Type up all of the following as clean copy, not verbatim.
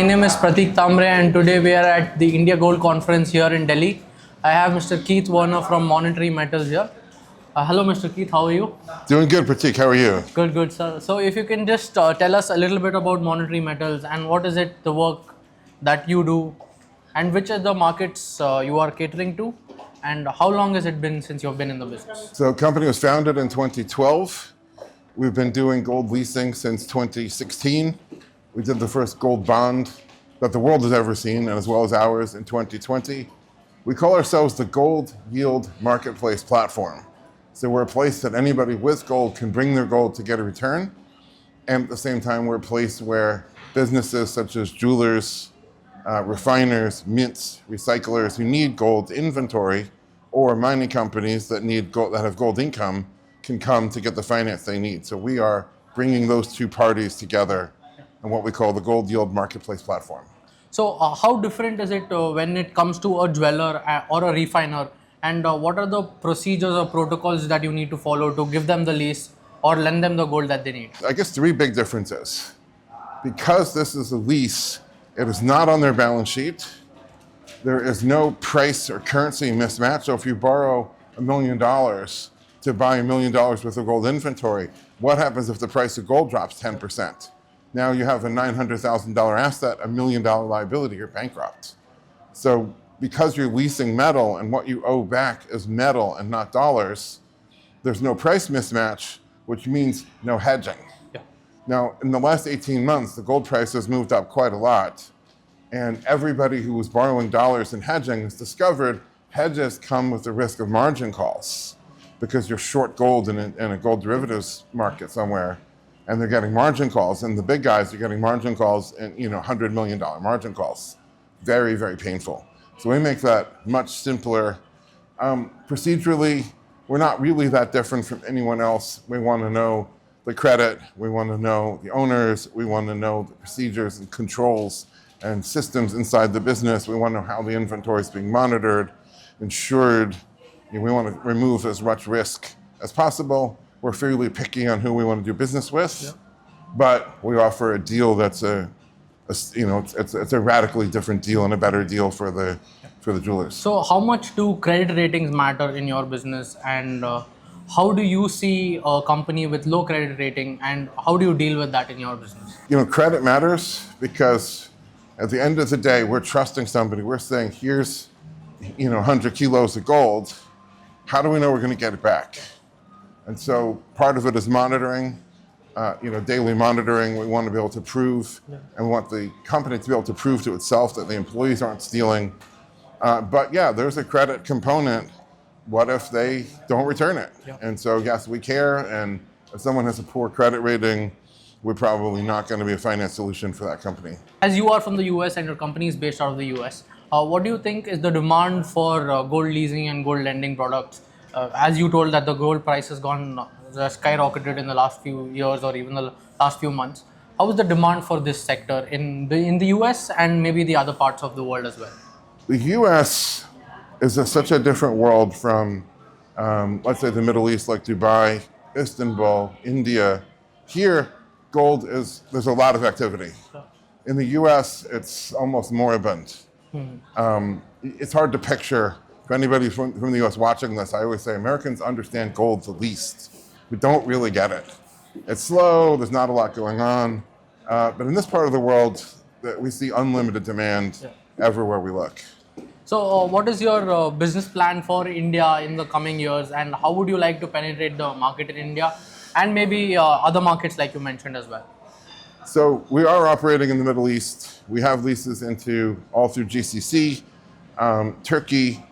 name is Pratik Tambre and today we are at the India Gold Conference here in Delhi. I have Mr. Keith Weiner from Monetary Metals here. Hello Mr. Keith, how are you? Doing good, Pratik. How are you? Good sir. So if you can just tell us a little bit about Monetary Metals and what is it, the work that you do and which are the markets you are catering to and how long has it been since you've been in the business? So the company was founded in 2012. We've been doing gold leasing since 2016. We did the first gold bond that the world has ever seen, and as well as ours, in 2020. We call ourselves the Gold Yield Marketplace Platform. So we're a place that anybody with gold can bring their gold to get a return. And at the same time, we're a place where businesses such as jewelers, refiners, mints, recyclers who need gold inventory, or mining companies that need gold, that have gold income, can come to get the finance they need. So we are bringing those two parties together in what we call the Gold Yield Marketplace Platform. So how different is it when it comes to a jeweler or a refiner, and what are the procedures or protocols that you need to follow to give them the lease or lend them the gold that they need? I guess three big differences. Because this is a lease, it is not on their balance sheet. There is no price or currency mismatch. So if you borrow $1 million to buy $1 million worth of gold inventory, what happens if the price of gold drops 10%? Now you have a $900,000 asset, $1 million liability, you're bankrupt. So because you're leasing metal and what you owe back is metal and not dollars, there's no price mismatch, which means no hedging. Yeah. Now, in the last 18 months, the gold price has moved up quite a lot. And everybody who was borrowing dollars and hedging has discovered hedges come with the risk of margin calls because you're short gold in a gold derivatives market somewhere. And they're getting margin calls, and the big guys are getting margin calls and $100 million margin calls. Very, very painful. So we make that much simpler. Procedurally, we're not really that different from anyone else. We want to know the credit, we want to know the owners, we want to know the procedures and controls and systems inside the business. We want to know how the inventory is being monitored, insured. We want to remove as much risk as possible. We're fairly picky on who we want to do business with, but we offer a deal that's it's a radically different deal and a better deal for the jewelers. So how much do credit ratings matter in your business, and how do you see a company with low credit rating, and how do you deal with that in your business? Credit matters because at the end of the day, we're trusting somebody. We're saying, here's 100 kilos of gold. How do we know we're going to get it back? And so part of it is monitoring, daily monitoring. We want to be able to prove, and we want the company to be able to prove to itself that the employees aren't stealing. But yeah, there's a credit component. What if they don't return it? Yeah. And so yes, we care. And if someone has a poor credit rating, we're probably not going to be a finance solution for that company. As you are from the US and your company is based out of the US, what do you think is the demand for gold leasing and gold lending products? As you told that the gold price has gone skyrocketed in the last few years or even the last few months. How is the demand for this sector in the US and maybe the other parts of the world as well? The US is such a different world from, let's say, the Middle East, like Dubai, Istanbul, India. Here, there's a lot of activity. In the US, it's almost moribund. It's hard to picture. For anybody from the US watching this, I always say Americans understand gold the least. We don't really get it. It's slow, there's not a lot going on. But in this part of the world, we see unlimited demand everywhere we look. So what is your business plan for India in the coming years, and how would you like to penetrate the market in India and maybe other markets like you mentioned as well? So we are operating in the Middle East. We have leases all through GCC, Turkey.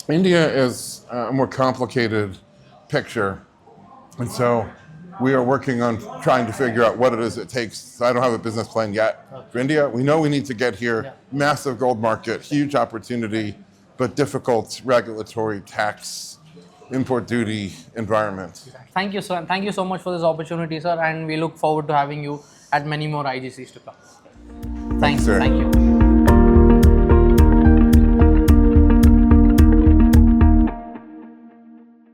India is a more complicated picture. And so we are working on trying to figure out what it is it takes. So I don't have a business plan yet for India. We know we need to get here. Yeah. Massive gold market, huge opportunity, but difficult regulatory, tax, import duty environment. Thank you, sir. Thank you so much for this opportunity, sir. And we look forward to having you at many more IGCs to come. Thanks, sir. Thank you.